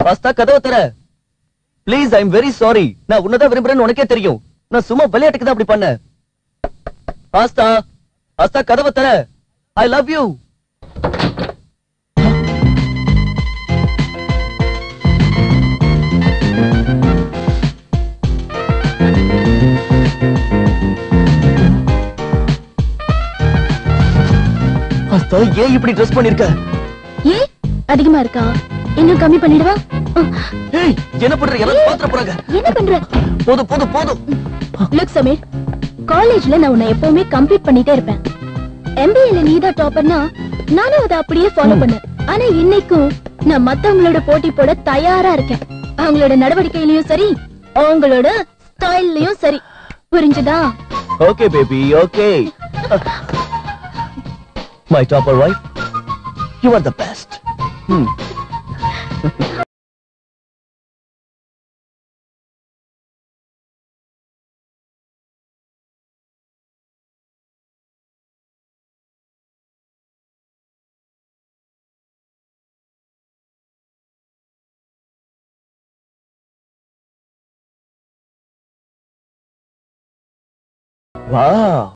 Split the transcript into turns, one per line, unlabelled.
ஆஸ்தா கதவை தர. Please, I am very sorry. நான் உன்னதான் விரும்புறேன்னு உனக்கே தெரியும். நான் சும்மா விளையாட்டுக்கு தான் அப்படி பண்ணேன். ஆஸ்தா, ஆஸ்தா கதவை தர. I love you. ஆஸ்தா, ஏன் இப்படி ட்ரெஸ் பண்ணிருக்க?
ஏன் அதிகமா இருக்கா? இன்னும் கம்மி பண்ணிடுவா?
ஏய், என்ன பண்ற? எல்லாரும் பாத்துற போறாங்க.
என்ன பண்ற?
போதும் போதும் போதும்.
லுக் சமீர், காலேஜ்ல நான் உன்னை எப்பவுமே கம்ப்ளீட் பண்ணிட்டே இருப்பேன். MBAல நீதான் டாப்பர்னா நானும் அதை அப்படியே ஃபாலோ பண்ணேன். ஆனா இன்னைக்கும் நான் மத்தவங்களோட போட்டி போட தயாரா இருக்கேன். அவங்களோட நடவடிக்கையிலயும் சரி, அவங்களோட ஸ்டைல்லயும் சரி. புரிஞ்சுதா?
Okay baby, okay. My topper wife, you are the best. Wow.